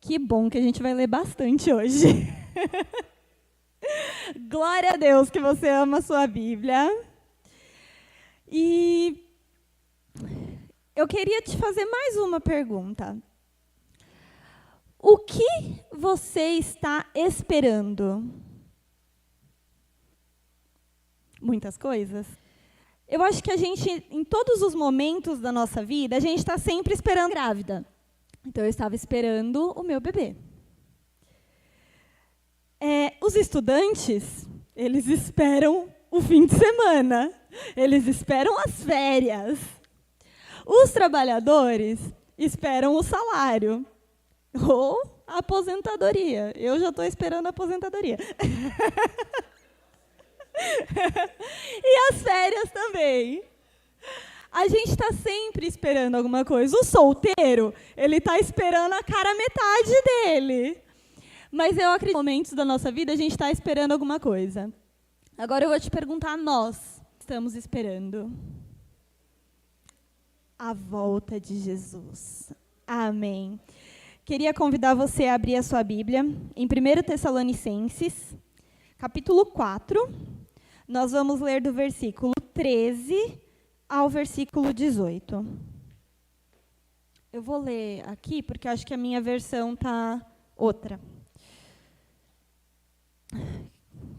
Que bom que a gente vai ler bastante hoje. Glória a Deus que você ama a sua Bíblia. E eu queria te fazer mais uma pergunta. O que você está esperando? Muitas coisas. Eu acho que a gente, em todos os momentos da nossa vida, a gente está sempre esperando grávida. Então, eu estava esperando o meu bebê. Os estudantes, eles esperam o fim de semana. Eles esperam as férias. Os trabalhadores esperam o salário. Ou a aposentadoria. Eu já estou esperando a aposentadoria. E as férias também. A gente está sempre esperando alguma coisa. O solteiro, ele está esperando a cara metade dele. Mas eu acredito que em momentos da nossa vida a gente está esperando alguma coisa. Agora eu vou te perguntar, nós estamos esperando a volta de Jesus. Amém. Queria convidar você a abrir a sua Bíblia em 1 Tessalonicenses, capítulo 4. Nós vamos ler do versículo 13 ao versículo 18. Eu vou ler aqui, porque acho que a minha versão está outra.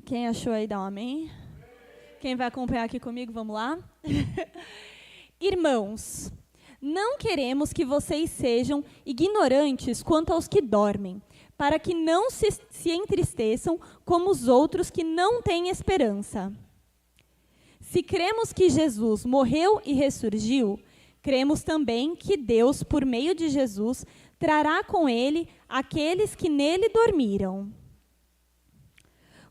Quem achou aí, dá um amém. Quem vai acompanhar aqui comigo, vamos lá? Irmãos, não queremos que vocês sejam ignorantes quanto aos que dormem, para que não se entristeçam como os outros que não têm esperança. Se cremos que Jesus morreu e ressurgiu, cremos também que Deus, por meio de Jesus, trará com ele aqueles que nele dormiram.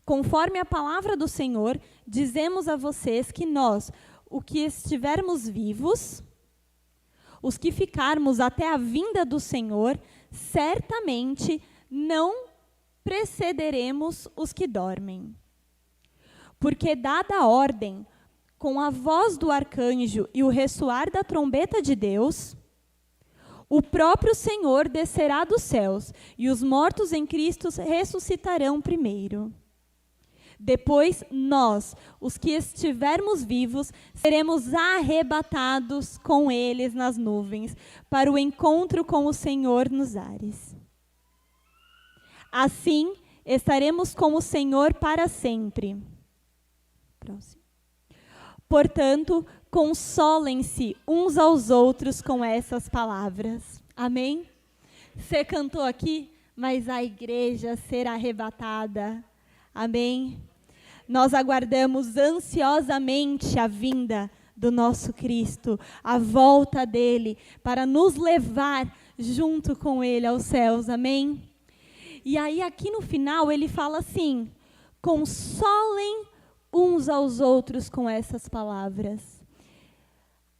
Conforme a palavra do Senhor, dizemos a vocês que nós, os que estivermos vivos, os que ficarmos até a vinda do Senhor, certamente não precederemos os que dormem. Porque, dada a ordem, com a voz do arcanjo e o ressoar da trombeta de Deus, o próprio Senhor descerá dos céus, e os mortos em Cristo ressuscitarão primeiro. Depois, nós, os que estivermos vivos, seremos arrebatados com eles nas nuvens, para o encontro com o Senhor nos ares. Assim, estaremos com o Senhor para sempre. Próximo. Portanto, consolem-se uns aos outros com essas palavras. Amém? Você cantou aqui, mas a igreja será arrebatada. Amém? Nós aguardamos ansiosamente a vinda do nosso Cristo, a volta dele, para nos levar junto com ele aos céus. Amém? E aí, aqui no final, ele fala assim: consolem uns aos outros com essas palavras.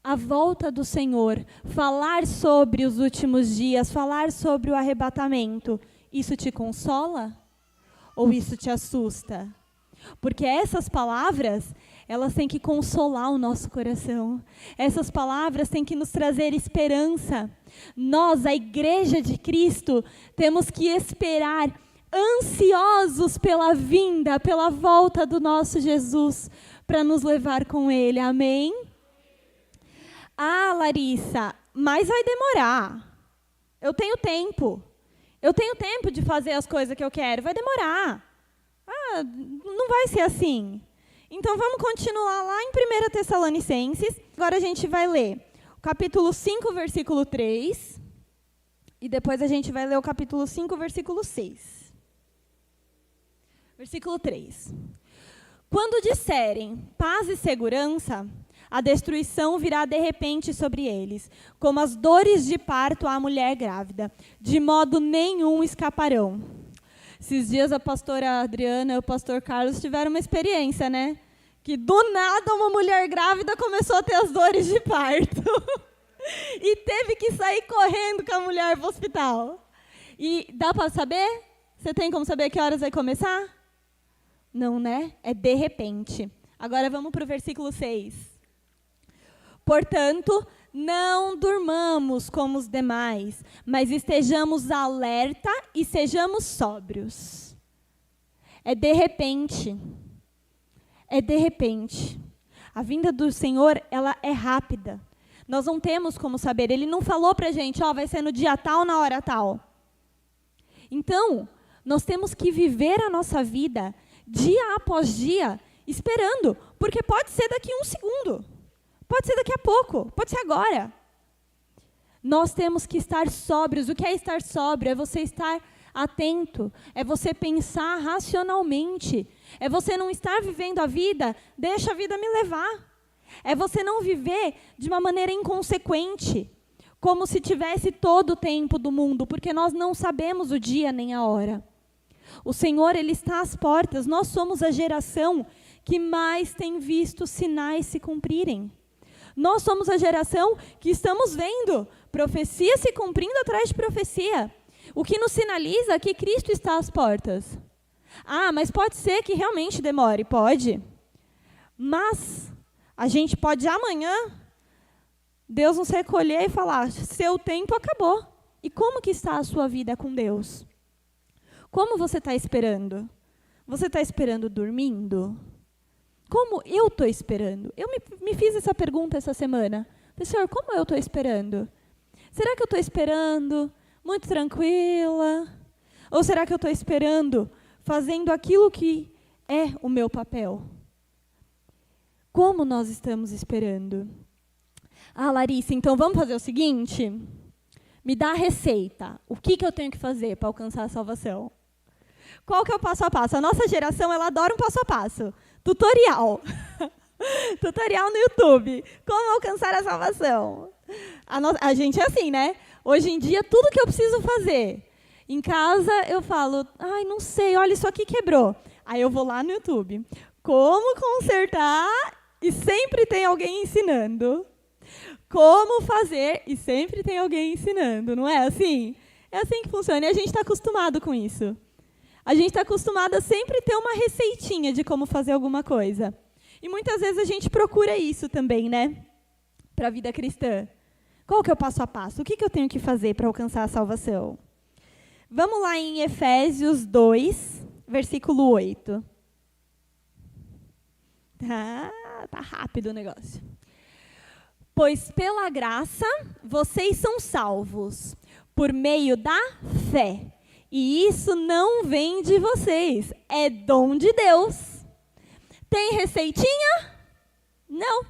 A volta do Senhor, falar sobre os últimos dias, falar sobre o arrebatamento, isso te consola? Ou isso te assusta? Porque essas palavras, elas têm que consolar o nosso coração. Essas palavras têm que nos trazer esperança. Nós, a igreja de Cristo, temos que esperar ansiosos pela vinda, pela volta do nosso Jesus, para nos levar com ele. Amém? Ah, Larissa, mas vai demorar. Eu tenho tempo. Eu tenho tempo de fazer as coisas que eu quero. Vai demorar. Ah, não vai ser assim. Então, vamos continuar lá em 1 Tessalonicenses. Agora a gente vai ler o capítulo 5, versículo 3. E depois a gente vai ler o capítulo 5, versículo 6. Versículo 3. Quando disserem paz e segurança, a destruição virá de repente sobre eles, como as dores de parto à mulher grávida. De modo nenhum escaparão. Esses dias a pastora Adriana e o pastor Carlos tiveram uma experiência, né? Que do nada uma mulher grávida começou a ter as dores de parto. E teve que sair correndo com a mulher para o hospital. E dá para saber? Você tem como saber que horas vai começar? Não, né? É de repente. Agora vamos para o versículo 6. Portanto, não durmamos como os demais, mas estejamos alerta e sejamos sóbrios. É de repente. É de repente. A vinda do Senhor, ela é rápida. Nós não temos como saber. Ele não falou para a gente, vai ser no dia tal, na hora tal. Então, nós temos que viver a nossa vida dia após dia, esperando, porque pode ser daqui a um segundo, pode ser daqui a pouco, pode ser agora. Nós temos que estar sóbrios. O que é estar sóbrio? É você estar atento, é você pensar racionalmente, é você não estar vivendo a vida, deixa a vida me levar. É você não viver de uma maneira inconsequente, como se tivesse todo o tempo do mundo, porque nós não sabemos o dia nem a hora. O Senhor, Ele está às portas. Nós somos a geração que mais tem visto sinais se cumprirem. Nós somos a geração que estamos vendo profecia se cumprindo atrás de profecia. O que nos sinaliza que Cristo está às portas. Mas pode ser que realmente demore. Pode. Mas a gente pode amanhã, Deus nos recolher e falar, seu tempo acabou. E como que está a sua vida com Deus? Como você está esperando? Você está esperando dormindo? Como eu estou esperando? Eu me fiz essa pergunta essa semana. Senhor, como eu estou esperando? Será que eu estou esperando muito tranquila? Ou será que eu estou esperando fazendo aquilo que é o meu papel? Como nós estamos esperando? Larissa, então vamos fazer o seguinte? Me dá a receita. O que eu tenho que fazer para alcançar a salvação? Qual que é o passo a passo? A nossa geração, ela adora um passo a passo. Tutorial. Tutorial no YouTube. Como alcançar a salvação? A gente é assim, né? Hoje em dia, tudo que eu preciso fazer. Em casa, eu falo, não sei, olha, isso aqui quebrou. Aí eu vou lá no YouTube. Como consertar? E sempre tem alguém ensinando. Como fazer? E sempre tem alguém ensinando, não é assim? É assim que funciona. E a gente está acostumado com isso. A gente está acostumado a sempre ter uma receitinha de como fazer alguma coisa. E muitas vezes a gente procura isso também, né? Para a vida cristã. Qual que é o passo a passo? O que eu tenho que fazer para alcançar a salvação? Vamos lá em Efésios 2, versículo 8. Tá rápido o negócio. Pois pela graça vocês são salvos, por meio da fé. E isso não vem de vocês, é dom de Deus. Tem receitinha? Não.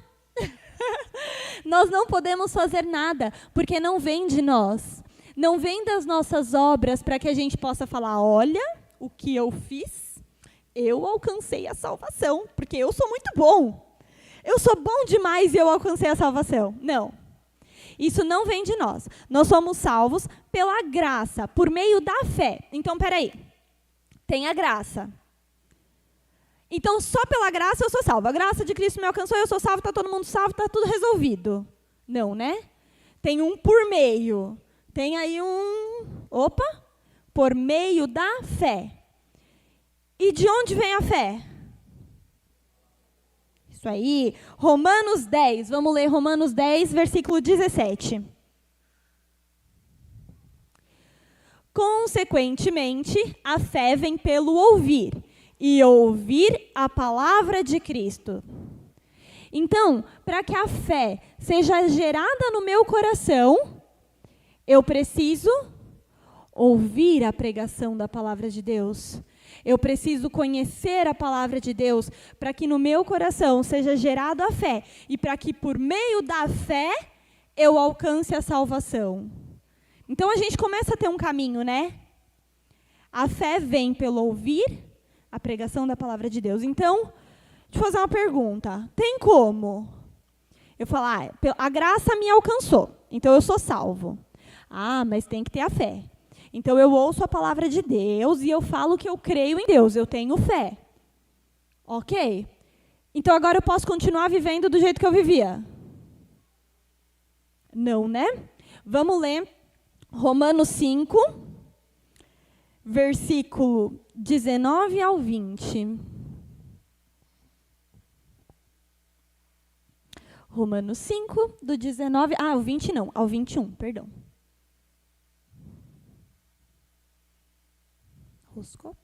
Nós não podemos fazer nada, porque não vem de nós. Não vem das nossas obras para que a gente possa falar, olha, o que eu fiz, eu alcancei a salvação, porque eu sou muito bom. Eu sou bom demais e eu alcancei a salvação. Não. Isso não vem de nós. Nós somos salvos pela graça, por meio da fé. Então, peraí. Tem a graça. Então, só pela graça eu sou salvo. A graça de Cristo me alcançou, eu sou salvo, está todo mundo salvo, está tudo resolvido. Não, né? Tem um por meio. Tem aí por meio da fé. E de onde vem a fé? Isso aí, Romanos 10, vamos ler Romanos 10, versículo 17. Consequentemente, a fé vem pelo ouvir, e ouvir a palavra de Cristo. Então, para que a fé seja gerada no meu coração, eu preciso ouvir a pregação da palavra de Deus. Eu preciso conhecer a palavra de Deus para que no meu coração seja gerada a fé e para que por meio da fé eu alcance a salvação. Então a gente começa a ter um caminho, né? A fé vem pelo ouvir a pregação da palavra de Deus. Então, deixa eu fazer uma pergunta. Tem como? Eu falo, a graça me alcançou, então eu sou salvo. Mas tem que ter a fé. Então, eu ouço a palavra de Deus e eu falo que eu creio em Deus, eu tenho fé. Ok? Então, agora eu posso continuar vivendo do jeito que eu vivia? Não, né? Vamos ler Romanos 5, versículo 19 ao 20. Romanos 5, do 19... Ah, o 20 não, ao 21, perdão. Roscou?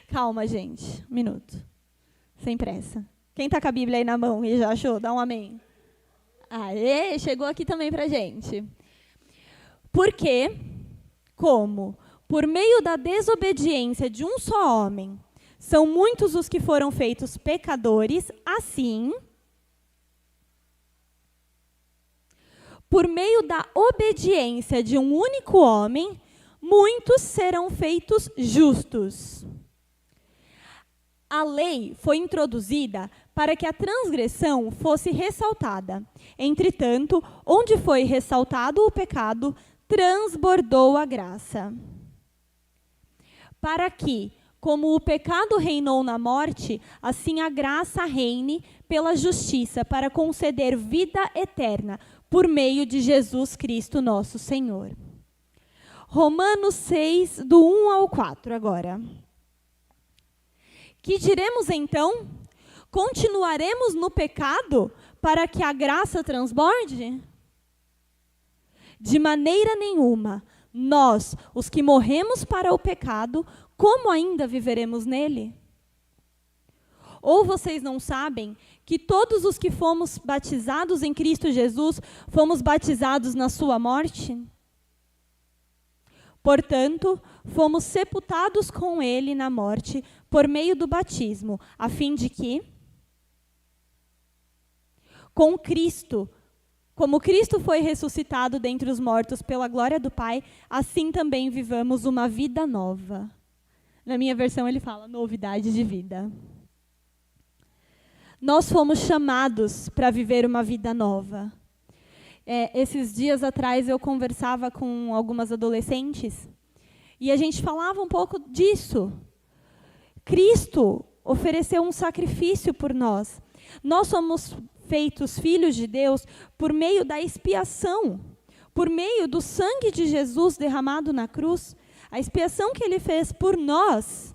Calma, gente. Um minuto. Sem pressa. Quem está com a Bíblia aí na mão e já achou? Dá um amém. Aê, chegou aqui também pra gente. Porque, como, por meio da desobediência de um só homem, são muitos os que foram feitos pecadores, assim, por meio da obediência de um único homem, muitos serão feitos justos. A lei foi introduzida para que a transgressão fosse ressaltada. Entretanto, onde foi ressaltado o pecado, transbordou a graça. Para que, como o pecado reinou na morte, assim a graça reine pela justiça, para conceder vida eterna, por meio de Jesus Cristo, nosso Senhor. Romanos 6, do 1 ao 4, agora. Que diremos então? Continuaremos no pecado para que a graça transborde? De maneira nenhuma. Nós, os que morremos para o pecado, como ainda viveremos nele? Ou vocês não sabem que todos os que fomos batizados em Cristo Jesus, fomos batizados na sua morte? Portanto, fomos sepultados com ele na morte por meio do batismo, a fim de que, com Cristo, como Cristo foi ressuscitado dentre os mortos pela glória do Pai, assim também vivamos uma vida nova. Na minha versão ele fala novidade de vida. Nós fomos chamados para viver uma vida nova. Esses dias atrás eu conversava com algumas adolescentes e a gente falava um pouco disso. Cristo ofereceu um sacrifício por nós. Nós somos feitos filhos de Deus por meio da expiação, por meio do sangue de Jesus derramado na cruz. A expiação que ele fez por nós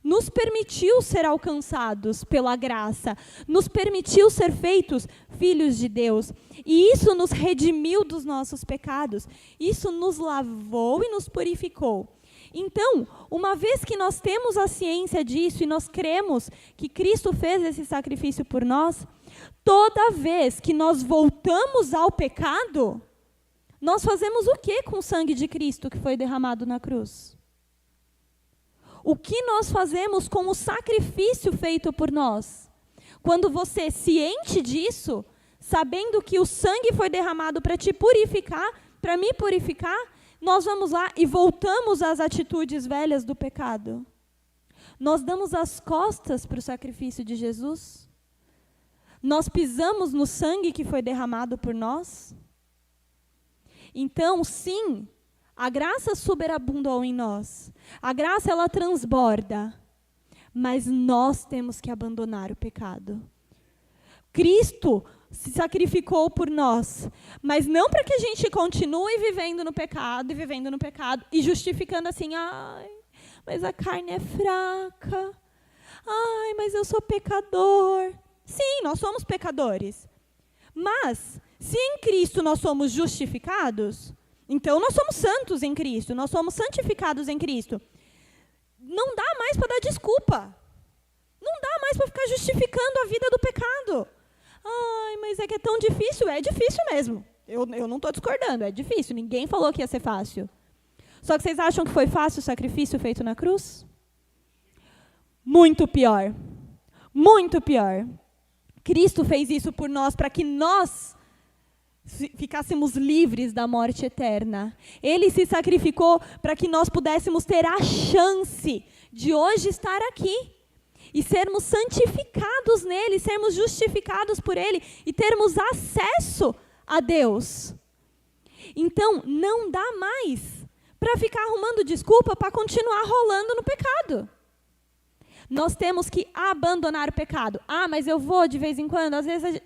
nos permitiu ser alcançados pela graça, nos permitiu ser feitos filhos de Deus. E isso nos redimiu dos nossos pecados. Isso nos lavou e nos purificou. Então, uma vez que nós temos a ciência disso e nós cremos que Cristo fez esse sacrifício por nós, toda vez que nós voltamos ao pecado, nós fazemos o que com o sangue de Cristo que foi derramado na cruz? O que nós fazemos com o sacrifício feito por nós? Quando você, ciente disso, sabendo que o sangue foi derramado para te purificar, para me purificar, nós vamos lá e voltamos às atitudes velhas do pecado. Nós damos as costas para o sacrifício de Jesus? Nós pisamos no sangue que foi derramado por nós? Então, sim, a graça superabundou em nós. A graça, ela transborda. Mas nós temos que abandonar o pecado. Cristo se sacrificou por nós. Mas não para que a gente continue vivendo no pecado e justificando assim, ai, mas a carne é fraca. Ai, mas eu sou pecador. Sim, nós somos pecadores. Mas, se em Cristo nós somos justificados, então nós somos santos em Cristo, nós somos santificados em Cristo. Não dá mais para dar desculpa. Não dá mais para ficar justificando a vida do pecado. Ai, mas é que é tão difícil. É difícil mesmo. Eu não estou discordando, é difícil. Ninguém falou que ia ser fácil. Só que vocês acham que foi fácil o sacrifício feito na cruz? Muito pior. Muito pior. Cristo fez isso por nós, para que nós ficássemos livres da morte eterna. Ele se sacrificou para que nós pudéssemos ter a chance de hoje estar aqui e sermos santificados nele, sermos justificados por ele e termos acesso a Deus. Então, não dá mais para ficar arrumando desculpa para continuar rolando no pecado. Nós temos que abandonar o pecado. Ah, mas eu vou de vez em quando, às vezes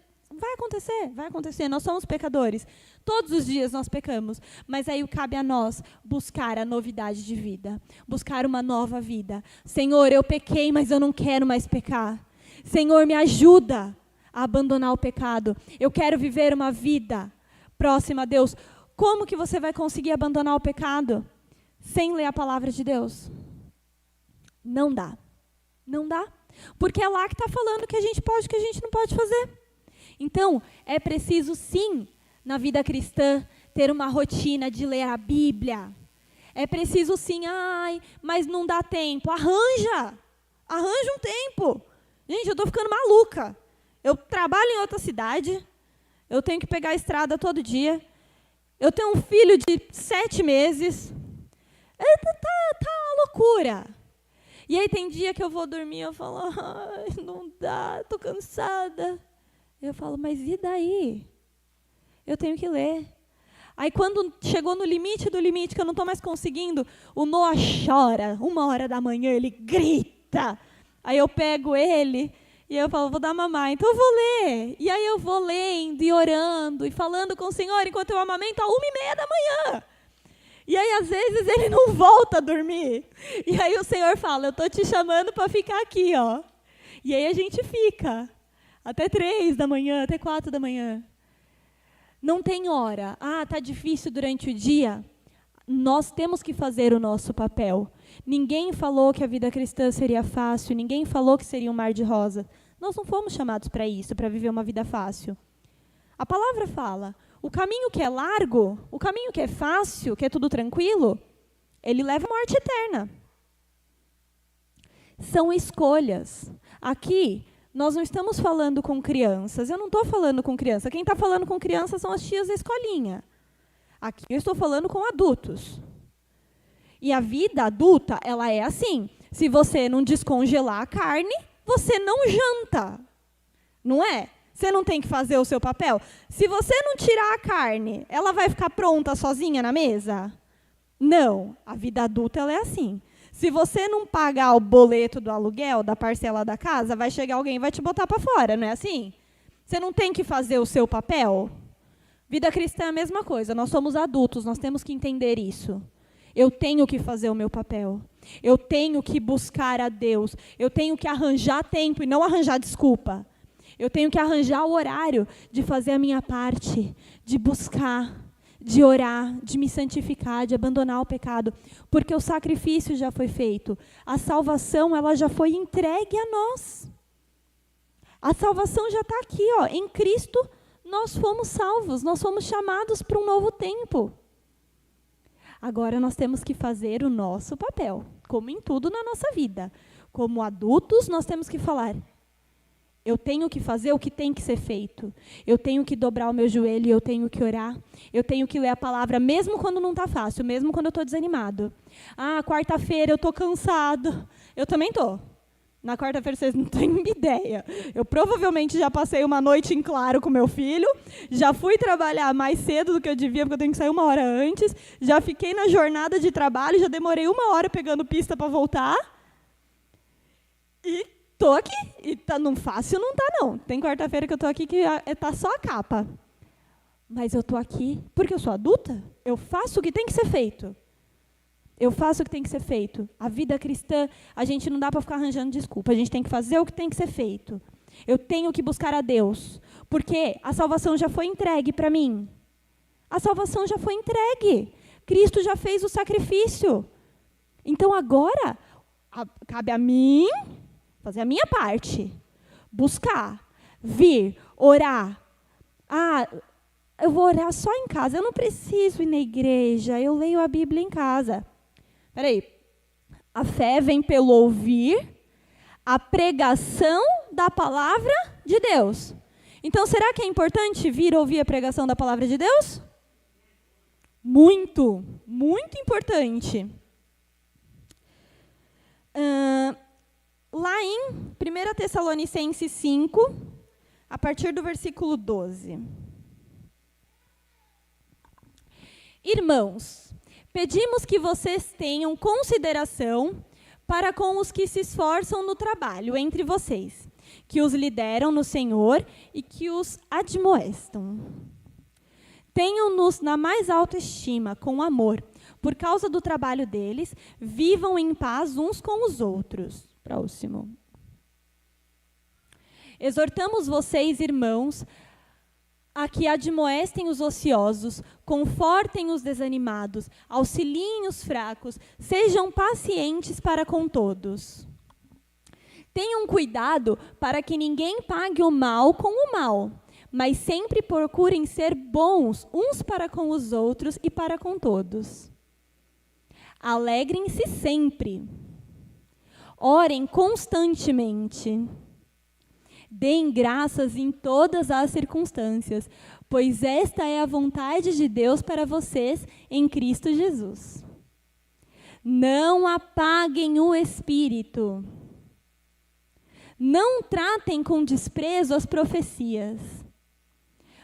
vai acontecer, nós somos pecadores. Todos os dias nós pecamos, mas aí cabe a nós buscar a novidade de vida, buscar uma nova vida. Senhor, eu pequei, mas eu não quero mais pecar. Senhor, me ajuda a abandonar o pecado. Eu quero viver uma vida próxima a Deus. Como que você vai conseguir abandonar o pecado sem ler a palavra de Deus? Não dá. Não dá. Porque é lá que está falando que a gente pode, que a gente não pode fazer. Então, é preciso sim, na vida cristã, ter uma rotina de ler a Bíblia. É preciso sim, mas não dá tempo. Arranja um tempo. Gente, eu estou ficando maluca. Eu trabalho em outra cidade, eu tenho que pegar a estrada todo dia, eu tenho um filho de 7 meses. Tá uma loucura. E aí tem dia que eu vou dormir, eu falo, não dá, estou cansada. Eu falo, mas e daí? Eu tenho que ler. Aí quando chegou no limite do limite, que eu não estou mais conseguindo, o Noah chora, 1h da manhã, ele grita. Aí eu pego ele e eu falo, vou dar mamar, então eu vou ler. E aí eu vou lendo e orando e falando com o Senhor enquanto eu amamento 1h30 da manhã. E aí às vezes ele não volta a dormir. E aí o Senhor fala, eu estou te chamando para ficar aqui, ó. E aí a gente fica até 3 da manhã, até 4 da manhã. Não tem hora. Tá difícil durante o dia. Nós temos que fazer o nosso papel. Ninguém falou que a vida cristã seria fácil, ninguém falou que seria um mar de rosa. Nós não fomos chamados para isso, para viver uma vida fácil. A palavra fala, o caminho que é largo, o caminho que é fácil, que é tudo tranquilo, ele leva à morte eterna. São escolhas. Aqui, nós não estamos falando com crianças. Eu não estou falando com criança. Quem está falando com crianças são as tias da escolinha. Aqui eu estou falando com adultos. E a vida adulta, ela é assim. Se você não descongelar a carne, você não janta. Não é? Você não tem que fazer o seu papel. Se você não tirar a carne, ela vai ficar pronta sozinha na mesa? Não. A vida adulta, ela é assim. Se você não pagar o boleto do aluguel, da parcela da casa, vai chegar alguém e vai te botar para fora, não é assim? Você não tem que fazer o seu papel? Vida cristã é a mesma coisa. Nós somos adultos, nós temos que entender isso. Eu tenho que fazer o meu papel. Eu tenho que buscar a Deus. Eu tenho que arranjar tempo e não arranjar desculpa. Eu tenho que arranjar o horário de fazer a minha parte, de buscar, de orar, de me santificar, de abandonar o pecado, porque o sacrifício já foi feito. A salvação, ela já foi entregue a nós. A salvação já está aqui, ó. Em Cristo, nós fomos salvos, nós fomos chamados para um novo tempo. Agora nós temos que fazer o nosso papel, como em tudo na nossa vida. Como adultos, nós temos que falar, eu tenho que fazer o que tem que ser feito. Eu tenho que dobrar o meu joelho, eu tenho que orar. Eu tenho que ler a palavra, mesmo quando não está fácil, mesmo quando eu estou desanimado. Quarta-feira eu estou cansado. Eu também estou. Na quarta-feira vocês não têm ideia. Eu provavelmente já passei uma noite em claro com meu filho, já fui trabalhar mais cedo do que eu devia, porque eu tenho que sair 1 hora antes, já fiquei na jornada de trabalho, já demorei 1 hora pegando pista para voltar. E estou aqui. E não fácil não está, não. Tem quarta-feira que eu estou aqui que está só a capa. Mas eu estou aqui porque eu sou adulta. Eu faço o que tem que ser feito. Eu faço o que tem que ser feito. A vida cristã, a gente não dá para ficar arranjando desculpa. A gente tem que fazer o que tem que ser feito. Eu tenho que buscar a Deus. Porque a salvação já foi entregue para mim. A salvação já foi entregue. Cristo já fez o sacrifício. Então agora, cabe a mim fazer a minha parte. Buscar, vir, orar. Eu vou orar só em casa. Eu não preciso ir na igreja. Eu leio a Bíblia em casa. Peraí. A fé vem pelo ouvir a pregação da palavra de Deus. Então, será que é importante vir ouvir a pregação da palavra de Deus? Muito, muito importante. Lá em 1 Tessalonicenses 5, a partir do versículo 12. Irmãos, pedimos que vocês tenham consideração para com os que se esforçam no trabalho entre vocês, que os lideram no Senhor e que os admoestam. Tenham-nos na mais alta estima, com amor, por causa do trabalho deles, vivam em paz uns com os outros. Próximo. Exortamos vocês, irmãos, a que admoestem os ociosos, confortem os desanimados, auxiliem os fracos, sejam pacientes para com todos. Tenham cuidado para que ninguém pague o mal com o mal, mas sempre procurem ser bons uns para com os outros e para com todos. Alegrem-se sempre. Orem constantemente. Deem graças em todas as circunstâncias, pois esta é a vontade de Deus para vocês em Cristo Jesus. Não apaguem o espírito. Não tratem com desprezo as profecias,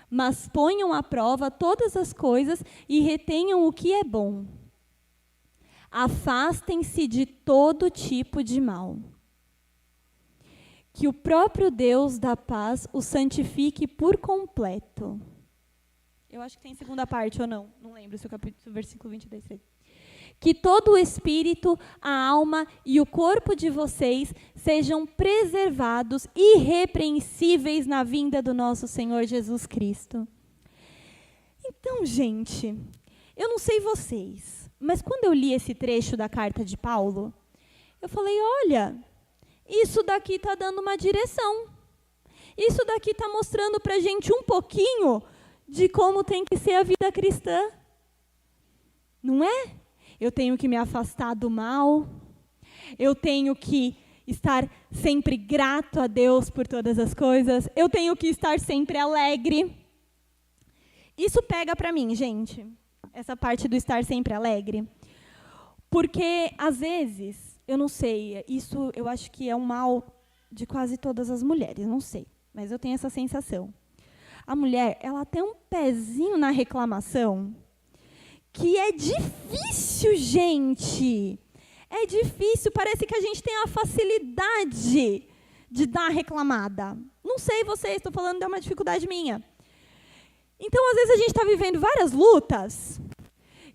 mas ponham à prova todas as coisas e retenham o que é bom. Afastem-se de todo tipo de mal. Que o próprio Deus da paz o santifique por completo. Eu acho que tem segunda parte ou não. Não lembro se o versículo 22. Que todo o espírito, a alma e o corpo de vocês sejam preservados irrepreensíveis na vinda do nosso Senhor Jesus Cristo. Então, gente, eu não sei vocês, mas quando eu li esse trecho da carta de Paulo, eu falei, olha, isso daqui está dando uma direção. Isso daqui está mostrando para a gente um pouquinho de como tem que ser a vida cristã. Não é? Eu tenho que me afastar do mal. Eu tenho que estar sempre grato a Deus por todas as coisas. Eu tenho que estar sempre alegre. Isso pega para mim, gente. Essa parte do estar sempre alegre. Porque, às vezes, eu não sei, isso eu acho que é um mal de quase todas as mulheres, não sei, mas eu tenho essa sensação. A mulher, ela tem um pezinho na reclamação que é difícil, gente. É difícil, parece que a gente tem a facilidade de dar reclamada. Não sei vocês, estou falando de uma dificuldade minha. Então, às vezes, a gente está vivendo várias lutas.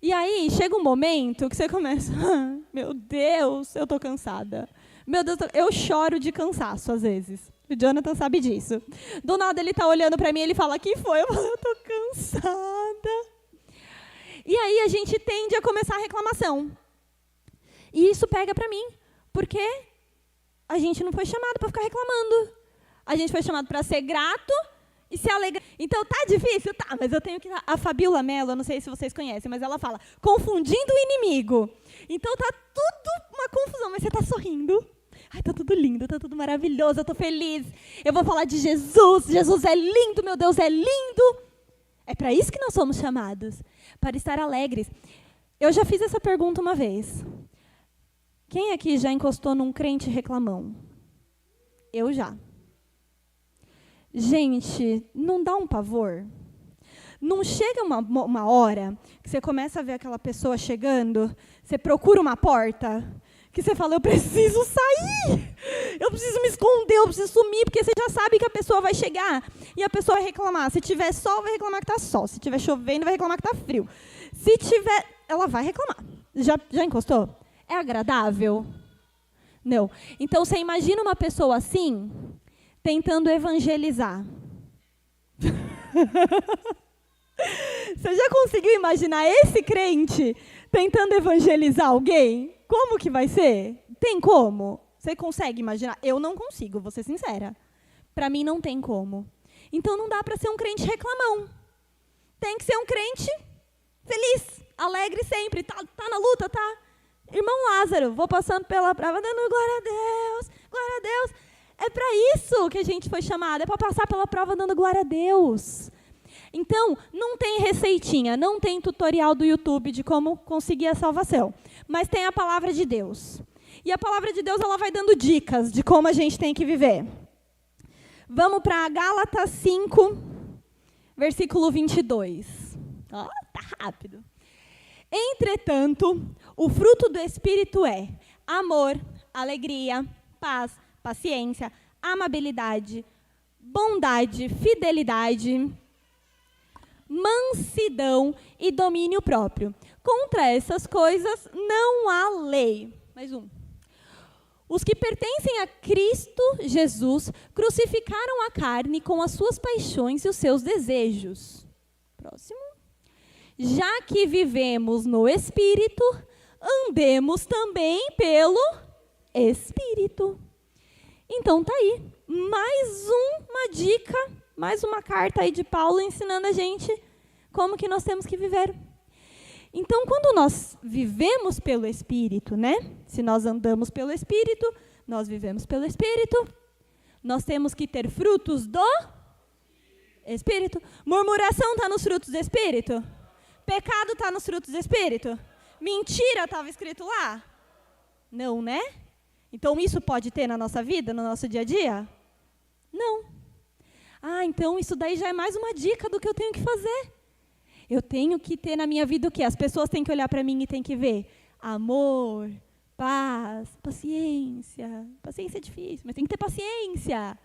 E aí, chega um momento que você começa, meu Deus, eu estou cansada. Meu Deus, eu choro de cansaço, às vezes. O Jonathan sabe disso. Do nada, ele está olhando para mim e ele fala, que foi? Eu falo, eu estou cansada. E aí, a gente tende a começar a reclamação. E isso pega para mim, porque a gente não foi chamado para ficar reclamando. A gente foi chamado para ser grato e se alegrar. Então, tá difícil? Tá, mas eu tenho que... A Fabiola Mello, eu não sei se vocês conhecem, mas ela fala, confundindo o inimigo. Então, tá tudo uma confusão, mas você tá sorrindo. Ai, tá tudo lindo, tá tudo maravilhoso, eu tô feliz. Eu vou falar de Jesus, Jesus é lindo, meu Deus é lindo. É para isso que nós somos chamados, para estar alegres. Eu já fiz essa pergunta uma vez. Quem aqui já encostou num crente reclamão? Eu já. Gente, não dá um pavor? Não chega uma hora que você começa a ver aquela pessoa chegando, você procura uma porta, que você fala, eu preciso sair, eu preciso me esconder, eu preciso sumir, porque você já sabe que a pessoa vai chegar e a pessoa vai reclamar. Se tiver sol, vai reclamar que está sol. Se tiver chovendo, vai reclamar que está frio. Se tiver... Ela vai reclamar. Já encostou? É agradável? Não. Então, você imagina uma pessoa assim, tentando evangelizar. Você já conseguiu imaginar esse crente tentando evangelizar alguém? Como que vai ser? Tem como? Você consegue imaginar? Eu não consigo, vou ser sincera. Para mim não tem como. Então não dá para ser um crente reclamão. Tem que ser um crente feliz, alegre sempre. Tá na luta, tá? Irmão Lázaro, vou passando pela prova dando glória a Deus, glória a Deus. É para isso que a gente foi chamado, é para passar pela prova dando glória a Deus. Então, não tem receitinha, não tem tutorial do YouTube de como conseguir a salvação, mas tem a palavra de Deus. E a palavra de Deus, ela vai dando dicas de como a gente tem que viver. Vamos para Gálatas 5, versículo 22. Ó, tá rápido. Entretanto, o fruto do Espírito é amor, alegria, paz, paciência, amabilidade, bondade, fidelidade, mansidão e domínio próprio. Contra essas coisas não há lei. Mais um. Os que pertencem a Cristo Jesus crucificaram a carne com as suas paixões e os seus desejos. Próximo. Já que vivemos no Espírito, andemos também pelo Espírito. Então tá aí, mais uma dica, mais uma carta aí de Paulo ensinando a gente como que nós temos que viver. Então, quando nós vivemos pelo Espírito, né? Se nós andamos pelo Espírito, nós vivemos pelo Espírito, nós temos que ter frutos do Espírito. Murmuração está nos frutos do Espírito? Pecado está nos frutos do Espírito? Mentira estava escrito lá? Não, né? Então, isso pode ter na nossa vida, no nosso dia a dia? Não. Ah, então isso daí já é mais uma dica do que eu tenho que fazer. Eu tenho que ter na minha vida o quê? As pessoas têm que olhar para mim e têm que ver amor, paz, paciência. Paciência é difícil, mas tem que ter paciência.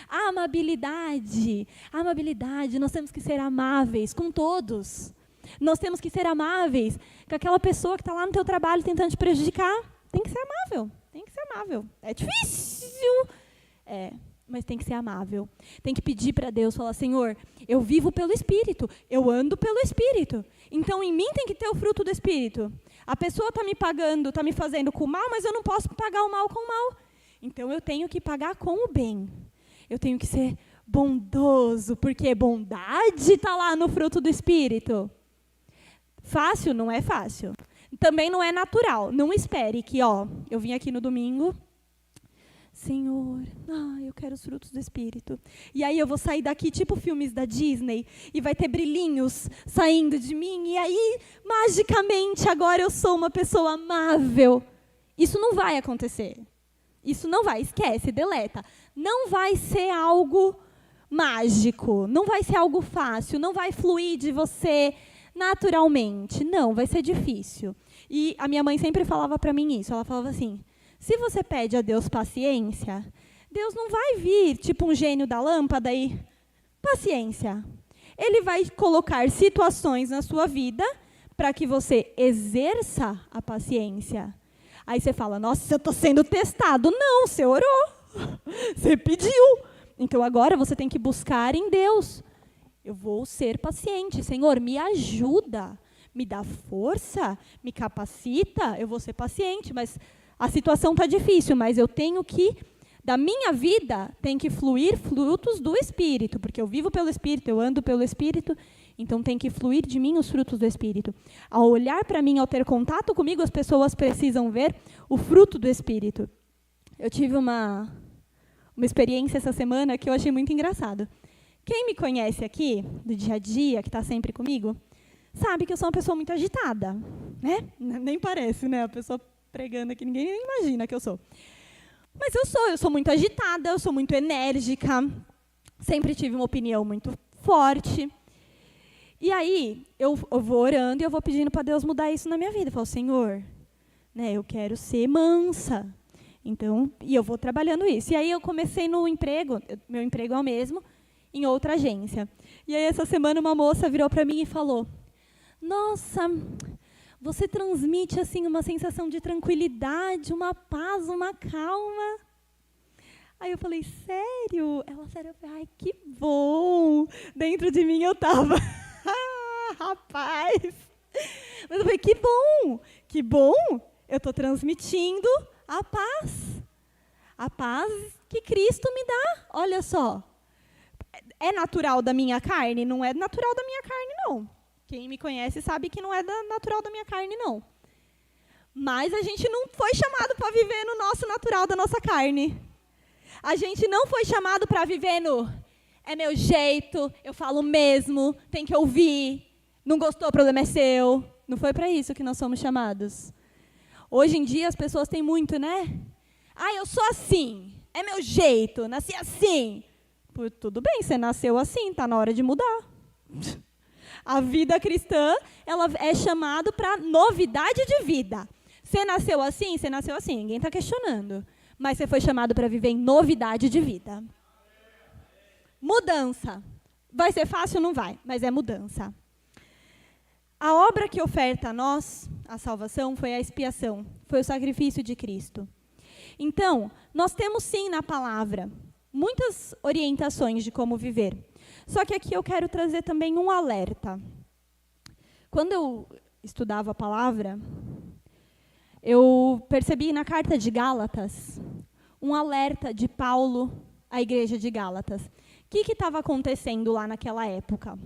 Amabilidade. Amabilidade, nós temos que ser amáveis com todos. Nós temos que ser amáveis com aquela pessoa que está lá no teu trabalho tentando te prejudicar. Tem que ser amável, tem que ser amável. É difícil, mas tem que ser amável. Tem que pedir para Deus, falar, Senhor, eu vivo pelo Espírito, eu ando pelo Espírito. Então, em mim tem que ter o fruto do Espírito. A pessoa está me pagando, está me fazendo com o mal, mas eu não posso pagar o mal com o mal. Então, eu tenho que pagar com o bem. Eu tenho que ser bondoso, porque bondade está lá no fruto do Espírito. Fácil? Não é fácil. Também não é natural. Não espere que, eu vim aqui no domingo, Senhor, eu quero os frutos do Espírito. E aí eu vou sair daqui, tipo filmes da Disney, e vai ter brilhinhos saindo de mim, e aí, magicamente, agora eu sou uma pessoa amável. Isso não vai acontecer. Isso não vai, esquece, deleta. Não vai ser algo mágico, não vai ser algo fácil, não vai fluir de você naturalmente. Não, vai ser difícil. E a minha mãe sempre falava para mim isso, ela falava assim, se você pede a Deus paciência, Deus não vai vir, tipo um gênio da lâmpada e paciência. Ele vai colocar situações na sua vida para que você exerça a paciência. Aí você fala, nossa, eu estou sendo testado. Não, você orou, você pediu. Então agora você tem que buscar em Deus. Eu vou ser paciente. Senhor, me ajuda, me dá força, me capacita, eu vou ser paciente, mas a situação está difícil, mas eu tenho que, da minha vida, tem que fluir frutos do Espírito, porque eu vivo pelo Espírito, eu ando pelo Espírito, então tem que fluir de mim os frutos do Espírito. Ao olhar para mim, ao ter contato comigo, as pessoas precisam ver o fruto do Espírito. Eu tive uma experiência essa semana que eu achei muito engraçado. Quem me conhece aqui, do dia a dia, que está sempre comigo, sabe que eu sou uma pessoa muito agitada, né? Nem parece, né? A pessoa pregando aqui, ninguém nem imagina que eu sou. Mas eu sou muito agitada, eu sou muito enérgica, sempre tive uma opinião muito forte. E aí, eu vou orando e eu vou pedindo para Deus mudar isso na minha vida. Eu falo, Senhor, né, eu quero ser mansa. Então, e eu vou trabalhando isso. E aí eu comecei no emprego, meu emprego é o mesmo, em outra agência. E aí essa semana uma moça virou para mim e falou, nossa, você transmite assim uma sensação de tranquilidade, uma paz, uma calma. Aí eu falei, sério? Ela, sério? Eu falei, ai, que bom. Dentro de mim eu estava, rapaz. Mas eu falei, que bom. Eu estou transmitindo a paz que Cristo me dá. Olha só, é natural da minha carne? Não é natural da minha carne, não. Quem me conhece sabe que não é natural da minha carne, não. Mas a gente não foi chamado para viver no nosso natural da nossa carne. A gente não foi chamado para viver no é meu jeito, eu falo mesmo, tem que ouvir, não gostou, o problema é seu. Não foi para isso que nós somos chamados. Hoje em dia as pessoas têm muito, né? Eu sou assim, é meu jeito, nasci assim. Tudo bem, você nasceu assim, está na hora de mudar. A vida cristã, ela é chamada para novidade de vida. Você nasceu assim, ninguém está questionando. Mas você foi chamado para viver em novidade de vida. Mudança. Vai ser fácil? Não vai, mas é mudança. A obra que oferta a nós, a salvação, foi a expiação, foi o sacrifício de Cristo. Então, nós temos sim na palavra muitas orientações de como viver. Só que aqui eu quero trazer também um alerta. Quando eu estudava a palavra, eu percebi na carta de Gálatas um alerta de Paulo à igreja de Gálatas. O que estava acontecendo lá naquela época?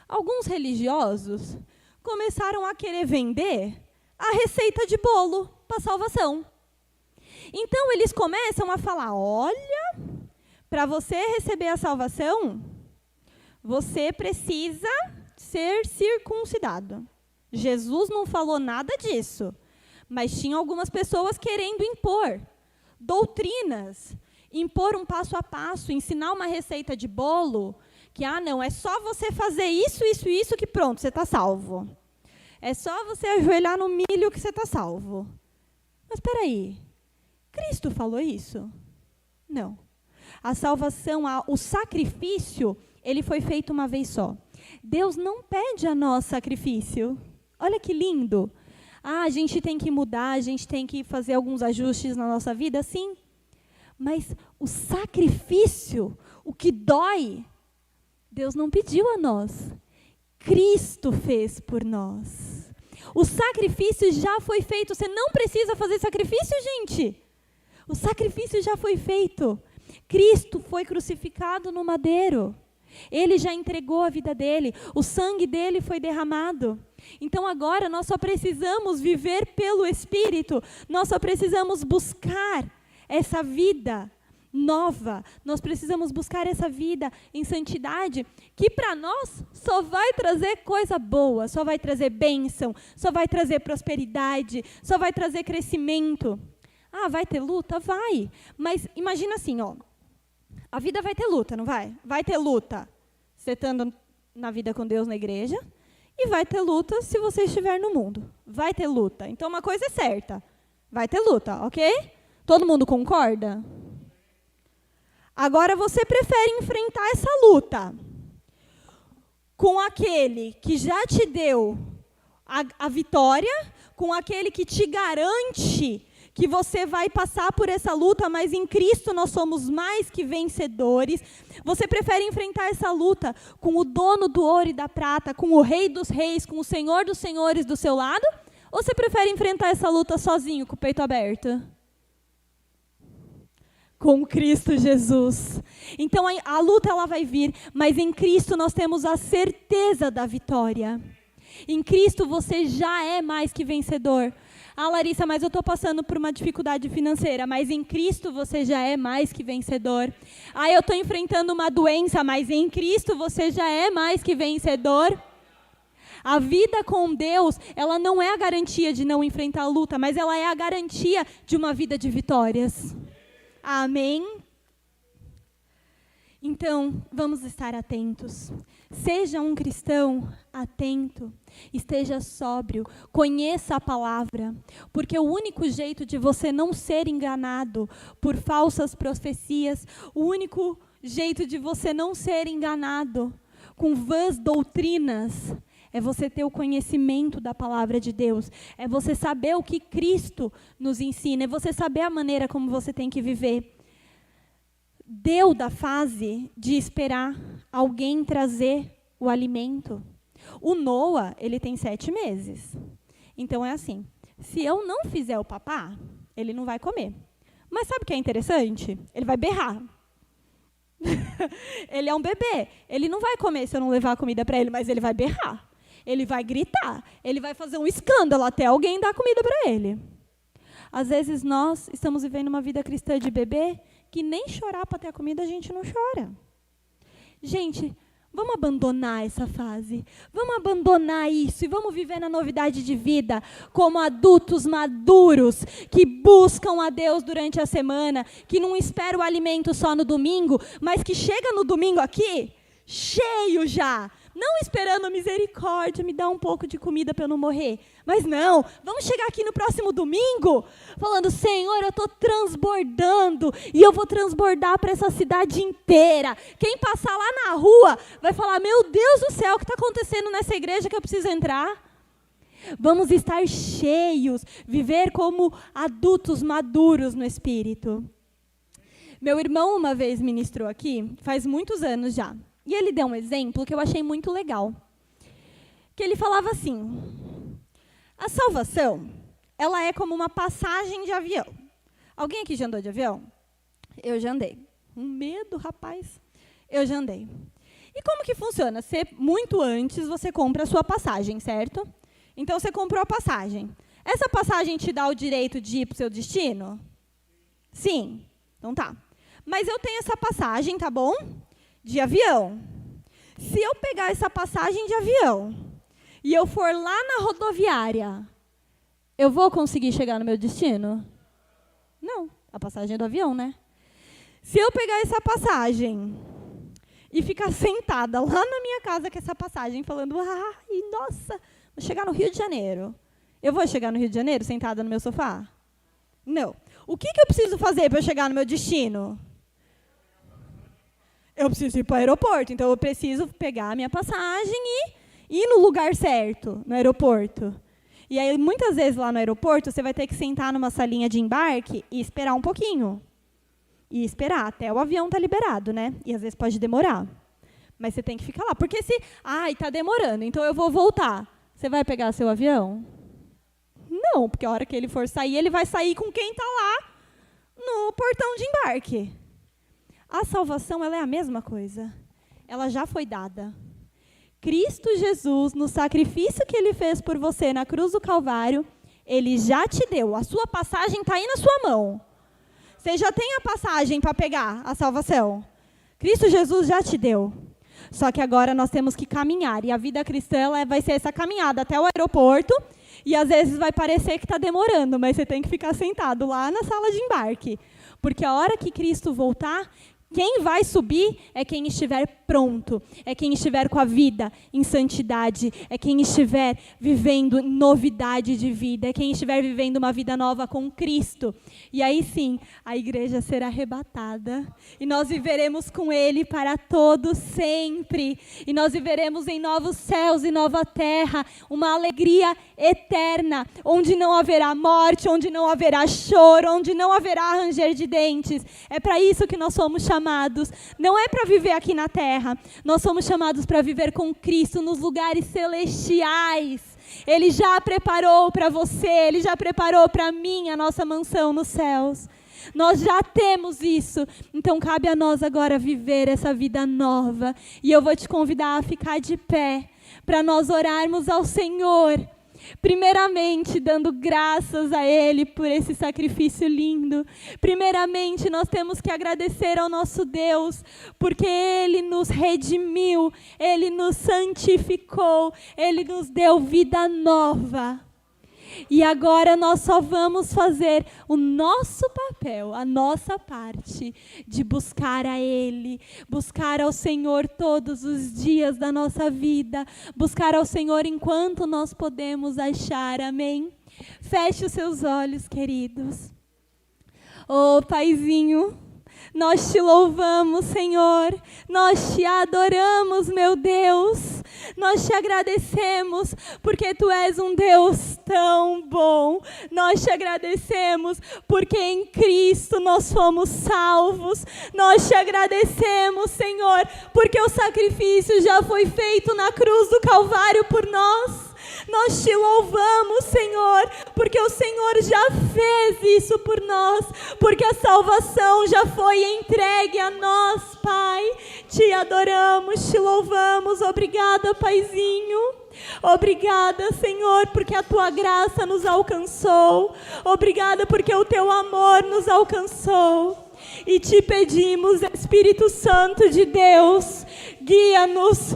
Alguns religiosos começaram a querer vender a receita de bolo para salvação. Então, eles começam a falar, olha, para você receber a salvação, você precisa ser circuncidado. Jesus não falou nada disso, mas tinha algumas pessoas querendo impor doutrinas, impor um passo a passo, ensinar uma receita de bolo, que, não, é só você fazer isso, que pronto, você está salvo. É só você ajoelhar no milho que você está salvo. Mas espera aí, Cristo falou isso? Não. A salvação, o sacrifício, ele foi feito uma vez só. Deus não pede a nós sacrifício. Olha que lindo. A gente tem que mudar, a gente tem que fazer alguns ajustes na nossa vida, sim. Mas o sacrifício, o que dói, Deus não pediu a nós. Cristo fez por nós. O sacrifício já foi feito. Você não precisa fazer sacrifício, gente. O sacrifício já foi feito. Cristo foi crucificado no madeiro. Ele já entregou a vida dele. O sangue dele foi derramado. Então agora nós só precisamos viver pelo Espírito. Nós só precisamos buscar essa vida nova. Nós precisamos buscar essa vida em santidade, que para nós só vai trazer coisa boa, só vai trazer bênção, só vai trazer prosperidade, só vai trazer crescimento. Vai ter luta? Vai. Mas imagina assim, a vida vai ter luta, não vai? Vai ter luta você estando na vida com Deus na igreja, e vai ter luta se você estiver no mundo. Vai ter luta. Então, uma coisa é certa. Vai ter luta, ok? Todo mundo concorda? Agora, você prefere enfrentar essa luta com aquele que já te deu a vitória, com aquele que te garante que você vai passar por essa luta, mas em Cristo nós somos mais que vencedores. Você prefere enfrentar essa luta com o dono do ouro e da prata, com o Rei dos Reis, com o Senhor dos Senhores do seu lado? Ou você prefere enfrentar essa luta sozinho, com o peito aberto? Com Cristo Jesus. Então a luta ela vai vir, mas em Cristo nós temos a certeza da vitória. Em Cristo você já é mais que vencedor. Larissa, mas eu estou passando por uma dificuldade financeira, mas em Cristo você já é mais que vencedor. Eu estou enfrentando uma doença, mas em Cristo você já é mais que vencedor. A vida com Deus, ela não é a garantia de não enfrentar a luta, mas ela é a garantia de uma vida de vitórias. Amém? Então, vamos estar atentos. Seja um cristão atento, esteja sóbrio, conheça a palavra, porque o único jeito de você não ser enganado por falsas profecias, o único jeito de você não ser enganado com vãs doutrinas, é você ter o conhecimento da palavra de Deus, é você saber o que Cristo nos ensina, é você saber a maneira como você tem que viver. Deu da fase de esperar alguém trazer o alimento. O Noah, ele tem 7 meses. Então é assim, se eu não fizer o papá, ele não vai comer. Mas sabe o que é interessante? Ele vai berrar. Ele é um bebê. Ele não vai comer se eu não levar a comida para ele, mas ele vai berrar. Ele vai gritar. Ele vai fazer um escândalo até alguém dar comida para ele. Às vezes nós estamos vivendo uma vida cristã de bebê que nem chorar para ter a comida a gente não chora. Gente, vamos abandonar essa fase. Vamos abandonar isso e vamos viver na novidade de vida como adultos maduros que buscam a Deus durante a semana, que não esperam o alimento só no domingo, mas que chega no domingo aqui cheio já. Não esperando misericórdia, me dá um pouco de comida para eu não morrer. Mas não, vamos chegar aqui no próximo domingo falando, Senhor, eu estou transbordando e eu vou transbordar para essa cidade inteira. Quem passar lá na rua vai falar, meu Deus do céu, o que está acontecendo nessa igreja que eu preciso entrar? Vamos estar cheios, viver como adultos maduros no Espírito. Meu irmão uma vez ministrou aqui, faz muitos anos já, e ele deu um exemplo que eu achei muito legal. Que ele falava assim, a salvação, ela é como uma passagem de avião. Alguém aqui já andou de avião? Eu já andei. Um medo, rapaz. Eu já andei. E como que funciona? Muito antes você compra a sua passagem, certo? Então você comprou a passagem. Essa passagem te dá o direito de ir para o seu destino? Sim. Então tá. Mas eu tenho essa passagem, tá bom? De avião. Se eu pegar essa passagem de avião e eu for lá na rodoviária, eu vou conseguir chegar no meu destino? Não. A passagem é do avião, né? Se eu pegar essa passagem e ficar sentada lá na minha casa com essa passagem, falando, nossa, vou chegar no Rio de Janeiro. Eu vou chegar no Rio de Janeiro sentada no meu sofá? Não. O que eu preciso fazer para eu chegar no meu destino? Eu preciso ir para o aeroporto, então eu preciso pegar a minha passagem e ir no lugar certo, no aeroporto. E aí, muitas vezes lá no aeroporto, você vai ter que sentar numa salinha de embarque e esperar um pouquinho. E esperar até o avião estar liberado, né? E às vezes pode demorar. Mas você tem que ficar lá. Porque se, está demorando, então eu vou voltar. Você vai pegar seu avião? Não, porque a hora que ele for sair, ele vai sair com quem está lá no portão de embarque. A salvação, ela é a mesma coisa. Ela já foi dada. Cristo Jesus, no sacrifício que ele fez por você na cruz do Calvário, ele já te deu. A sua passagem está aí na sua mão. Você já tem a passagem para pegar a salvação. Cristo Jesus já te deu. Só que agora nós temos que caminhar. E a vida cristã vai ser essa caminhada até o aeroporto. E às vezes vai parecer que está demorando, mas você tem que ficar sentado lá na sala de embarque. Porque a hora que Cristo voltar, quem vai subir é quem estiver pronto, é quem estiver com a vida em santidade, é quem estiver vivendo novidade de vida, é quem estiver vivendo uma vida nova com Cristo. E aí sim, a igreja será arrebatada e nós viveremos com Ele para todo sempre. E nós viveremos em novos céus e nova terra, uma alegria eterna, onde não haverá morte, onde não haverá choro, onde não haverá ranger de dentes. É para isso que nós somos chamados. Não é para viver aqui na terra. Nós somos chamados para viver com Cristo nos lugares celestiais. Ele já preparou para você, Ele já preparou para mim a nossa mansão nos céus. Nós já temos isso. Então cabe a nós agora viver essa vida nova. E eu vou te convidar a ficar de pé para nós orarmos ao Senhor. Primeiramente, dando graças a Ele por esse sacrifício lindo. Primeiramente, nós temos que agradecer ao nosso Deus, porque Ele nos redimiu, Ele nos santificou, Ele nos deu vida nova. E agora nós só vamos fazer o nosso papel, a nossa parte, de buscar a Ele, buscar ao Senhor todos os dias da nossa vida, buscar ao Senhor enquanto nós podemos achar, amém? Feche os seus olhos, queridos. Oh, Paizinho, nós te louvamos, Senhor, nós te adoramos, meu Deus, nós te agradecemos, porque Tu és um Deus tão bom, nós te agradecemos, porque em Cristo nós fomos salvos, nós te agradecemos, Senhor, porque o sacrifício já foi feito na cruz do Calvário por nós. Nós te louvamos, Senhor, porque o Senhor já fez isso por nós, porque a salvação já foi entregue a nós, Pai. Te adoramos, te louvamos. Obrigada, Paizinho. Obrigada, Senhor, porque a Tua graça nos alcançou. Obrigada porque o Teu amor nos alcançou. E te pedimos, Espírito Santo de Deus, guia-nos,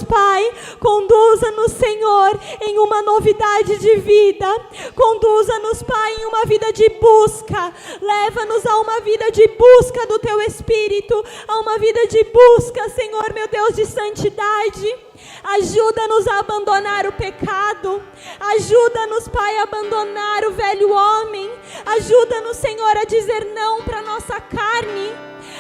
Pai, conduza-nos, Senhor, em uma novidade de vida, conduza-nos, Pai, em uma vida de busca, leva-nos a uma vida de busca do Teu Espírito, a uma vida de busca, Senhor, meu Deus, de santidade. Ajuda-nos a abandonar o pecado, ajuda-nos, Pai, a abandonar o velho homem, ajuda-nos, Senhor, a dizer não para a nossa carne,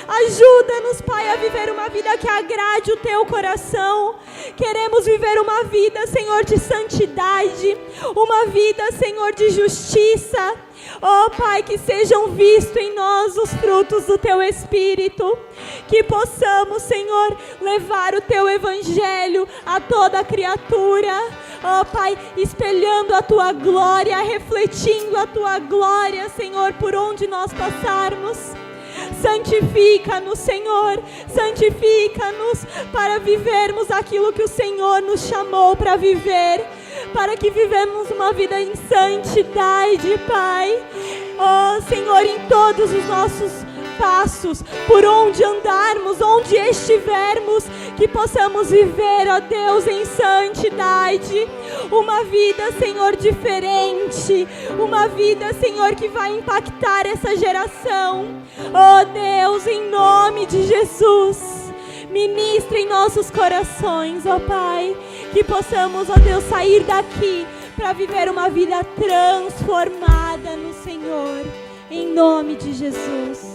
Ajuda-nos, Pai, a viver uma vida que agrade o Teu coração. Queremos viver uma vida, Senhor, de santidade, uma vida, Senhor, de justiça. Oh, Pai, que sejam vistos em nós os frutos do Teu Espírito, que possamos, Senhor, levar o Teu Evangelho a toda criatura. Oh, Pai, espelhando a Tua glória, refletindo a Tua glória, Senhor, por onde nós passarmos. Santifica-nos, Senhor, santifica-nos para vivermos aquilo que o Senhor nos chamou para viver, para que vivemos uma vida em santidade, Pai. Oh, Senhor, em todos os nossos passos, por onde andarmos, onde estivermos, que possamos viver, ó Deus, em santidade, uma vida, Senhor, diferente, uma vida, Senhor, que vai impactar essa geração. Ó Deus, em nome de Jesus, ministra em nossos corações, ó Pai, que possamos, ó Deus, sair daqui para viver uma vida transformada no Senhor, em nome de Jesus.